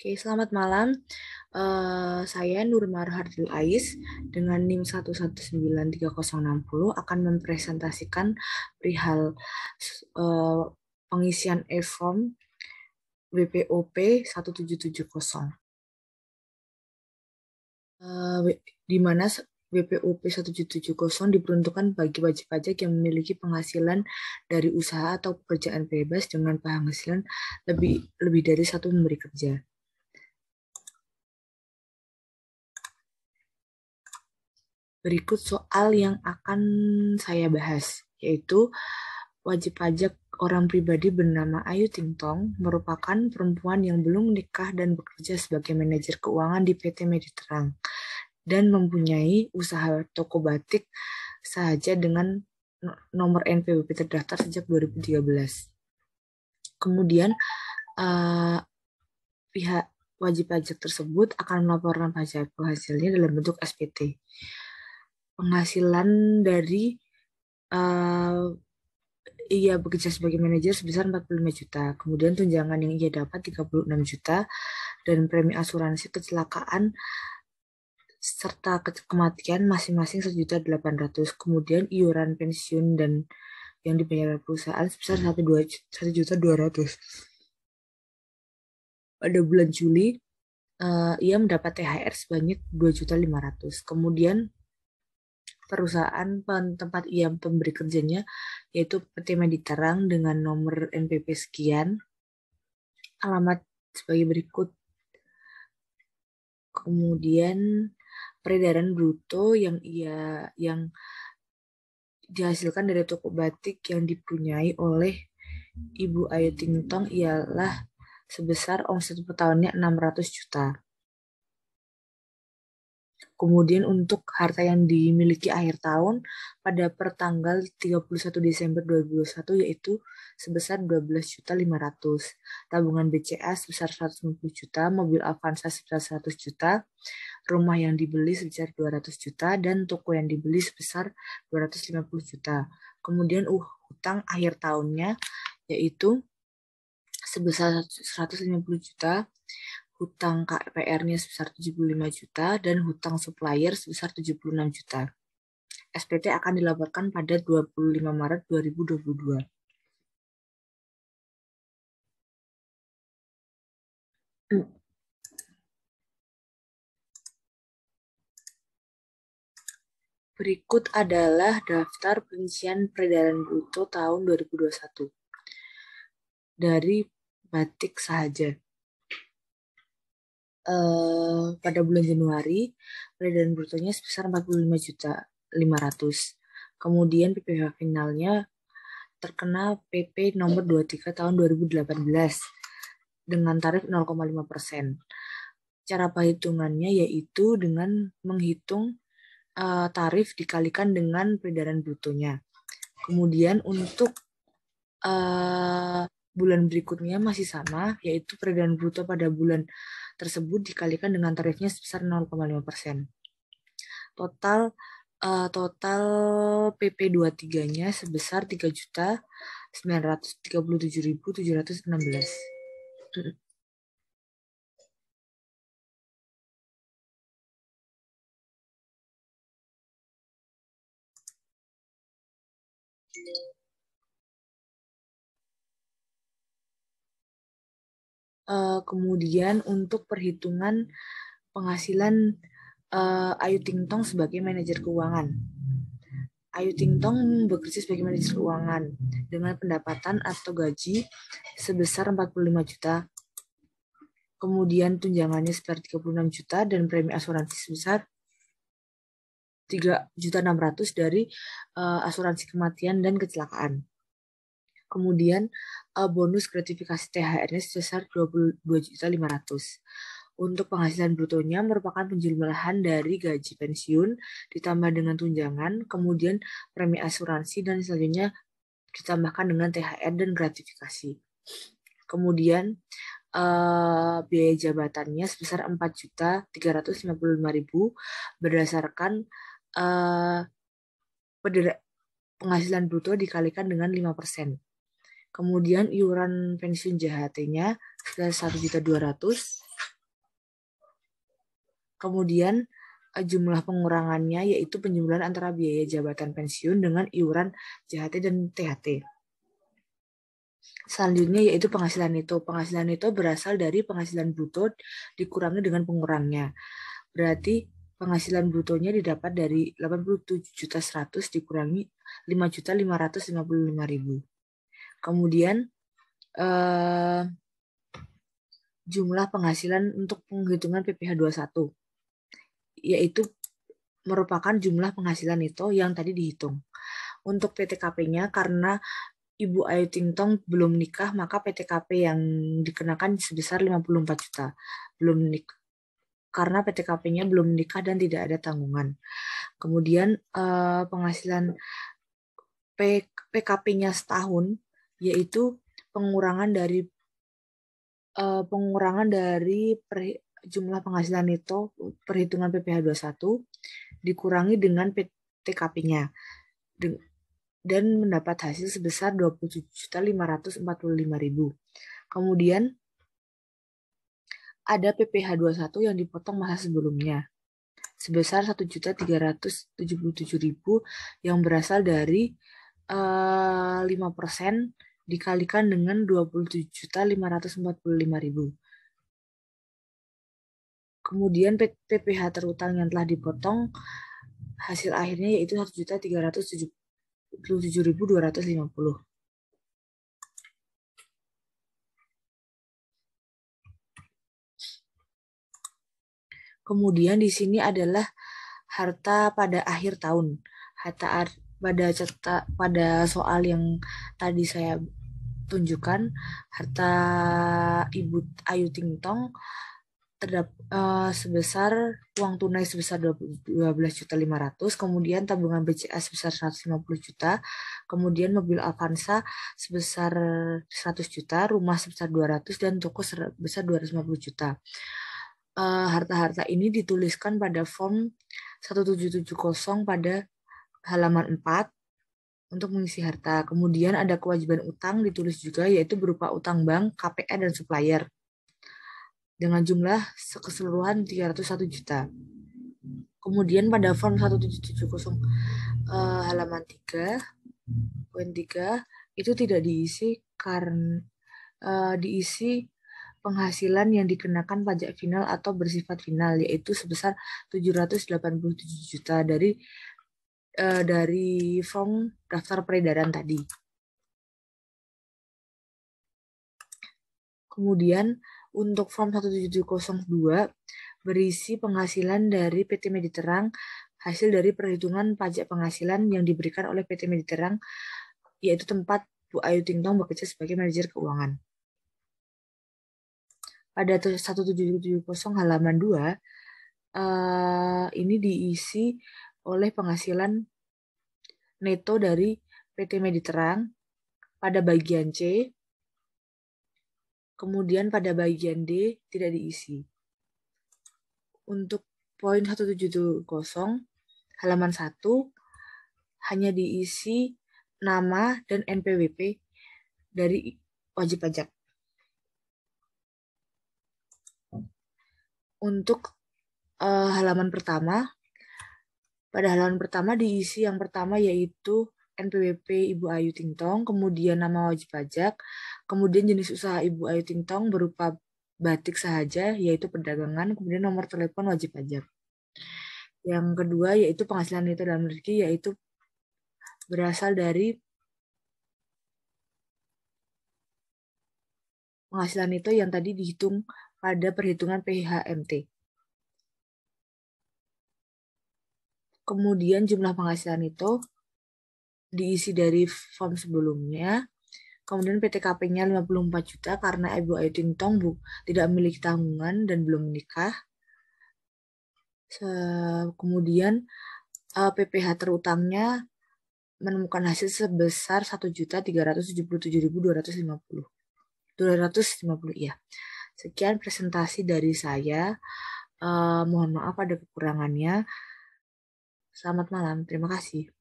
Oke, selamat malam. Saya Nurmar Hardil Ais dengan NIM 1193060 akan mempresentasikan perihal eh, pengisian e-form WPOP 1770. Di mana WPOP 1770 diperuntukkan bagi wajib pajak yang memiliki penghasilan dari usaha atau pekerjaan bebas dengan penghasilan lebih dari satu memberi kerja. Berikut soal yang akan saya bahas, yaitu wajib pajak orang pribadi bernama Ayu Ting Tong merupakan perempuan yang belum menikah dan bekerja sebagai manajer keuangan di PT Mediterang dan mempunyai usaha toko batik saja dengan nomor NPWP terdaftar sejak 2013. Kemudian pihak wajib pajak tersebut akan melaporkan pajak hasilnya dalam bentuk SPT. Penghasilan dari ia bekerja sebagai manajer sebesar 45 juta. Kemudian tunjangan yang ia dapat 36 juta dan premi asuransi kecelakaan serta kematian masing-masing 1.800.000. Kemudian iuran pensiun dan yang dibayar perusahaan sebesar 1.200.000. Pada bulan Juli ia mendapat THR sebanyak 2.500.000. Kemudian perusahaan tempat ia pemberi kerjanya yaitu PT Mediterang dengan nomor NPP sekian, alamat sebagai berikut. Kemudian peredaran bruto yang dihasilkan dari toko batik yang dipunyai oleh Ibu Ayu Ting Tong ialah sebesar omset per tahunnya 600 juta. Kemudian untuk harta yang dimiliki akhir tahun pada pertanggal 31 Desember 2021 yaitu sebesar 12.500.000, tabungan BCA sebesar 150 juta, mobil Avanza sebesar 100 juta, rumah yang dibeli sebesar 200 juta, dan toko yang dibeli sebesar 250 juta. Kemudian hutang akhir tahunnya yaitu sebesar 150 juta, hutang KPR-nya sebesar 75 juta, dan hutang supplier sebesar 76 juta. SPT akan dilaporkan pada 25 Maret 2022. Berikut adalah daftar perincian peredaran bruto tahun 2021 dari batik saja. Pada bulan Januari, peredaran brutonya sebesar 45.500.000. Kemudian PPh finalnya terkena PP nomor 23 tahun 2018 dengan tarif 0,5%. Cara perhitungannya yaitu dengan menghitung tarif dikalikan dengan peredaran brutonya. Kemudian untuk bulan berikutnya masih sama, yaitu peredaran bruto pada bulan tersebut dikalikan dengan tarifnya sebesar 0,5%. Total PP 23-nya sebesar 3.937.716. Kemudian untuk perhitungan penghasilan Ayu Ting Tong sebagai manajer keuangan. Ayu Ting Tong bekerja sebagai manajer keuangan dengan pendapatan atau gaji sebesar 45 juta. Kemudian tunjangannya sebesar 36 juta dan premi asuransi sebesar 3.600.000 dari asuransi kematian dan kecelakaan. Kemudian bonus gratifikasi THR-nya sebesar 22.500.000. Untuk penghasilan brutonya merupakan penjumlahan dari gaji pensiun ditambah dengan tunjangan, kemudian premi asuransi, dan selanjutnya ditambahkan dengan THR dan gratifikasi. Kemudian biaya jabatannya sebesar 4.355.000 berdasarkan penghasilan bruto dikalikan dengan 5%. Kemudian iuran pensiun JHT-nya sebesar 1.200.000. Kemudian jumlah pengurangannya yaitu penjumlahan antara biaya jabatan pensiun dengan iuran JHT dan THT. Selanjutnya yaitu penghasilan neto. Penghasilan neto berasal dari penghasilan bruto dikurangi dengan pengurangnya. Berarti penghasilan brutonya didapat dari 87.100.000 dikurangi 5.555.000. Kemudian jumlah penghasilan untuk penghitungan PPh 21 yaitu merupakan jumlah penghasilan itu yang tadi dihitung. Untuk PTKP-nya karena Ibu Ayu Ting Tong belum nikah, maka PTKP yang dikenakan sebesar 54 juta. Belum nikah. Karena PTKP-nya belum nikah dan tidak ada tanggungan. Kemudian penghasilan PKP-nya setahun yaitu pengurangan dari jumlah penghasilan itu perhitungan PPh 21 dikurangi dengan PTKP-nya dan mendapat hasil sebesar 27.545.000. Kemudian ada PPh 21 yang dipotong masa sebelumnya sebesar 1.377.000 yang berasal dari 5% dikalikan dengan 27.545.000. Kemudian PPh terutang yang telah dipotong hasil akhirnya yaitu 1.377.250. Kemudian di sini adalah harta pada akhir tahun. Pada soal yang tadi saya tunjukkan, harta Ibu Ayu Ting Tong sebesar uang tunai sebesar 12.500.000, kemudian tabungan BCA sebesar 150 juta, kemudian mobil Avanza sebesar 100 juta, rumah sebesar 200 dan toko sebesar 250 juta. Harta-harta ini dituliskan pada form 1770 pada halaman 4 untuk mengisi harta. Kemudian ada kewajiban utang ditulis juga yaitu berupa utang bank, KPR dan supplier dengan jumlah keseluruhan 301 juta. Kemudian pada form 1770 halaman 3 poin 3 itu tidak diisi karena diisi penghasilan yang dikenakan pajak final atau bersifat final yaitu sebesar 787 juta dari form daftar peredaran tadi. Kemudian untuk form 1702 berisi penghasilan dari PT Mediterang hasil dari perhitungan pajak penghasilan yang diberikan oleh PT Mediterang yaitu tempat Bu Ayu Ting Tong bekerja sebagai manajer keuangan. Pada 1770 halaman 2 ini diisi oleh penghasilan neto dari PT Mediterang pada bagian C. Kemudian pada bagian D tidak diisi. Untuk poin 1770 halaman 1 hanya diisi nama dan NPWP dari wajib pajak. Untuk halaman pertama, pada halaman pertama diisi yang pertama yaitu NPWP Ibu Ayu Ting Tong, kemudian nama wajib pajak, kemudian jenis usaha Ibu Ayu Ting Tong berupa batik sahaja yaitu perdagangan, kemudian nomor telepon wajib pajak. Yang kedua yaitu penghasilan neto dalam rezeki yaitu berasal dari penghasilan neto yang tadi dihitung pada perhitungan PHMT. Kemudian jumlah penghasilan itu diisi dari form sebelumnya. Kemudian PTKP-nya 54 juta karena Ibu Ayu Ting Tong tidak memiliki tanggungan dan belum menikah. Kemudian PPh terutangnya menemukan hasil sebesar 1.377.250. Ya. Sekian presentasi dari saya. Mohon maaf ada kekurangannya. Selamat malam. Terima kasih.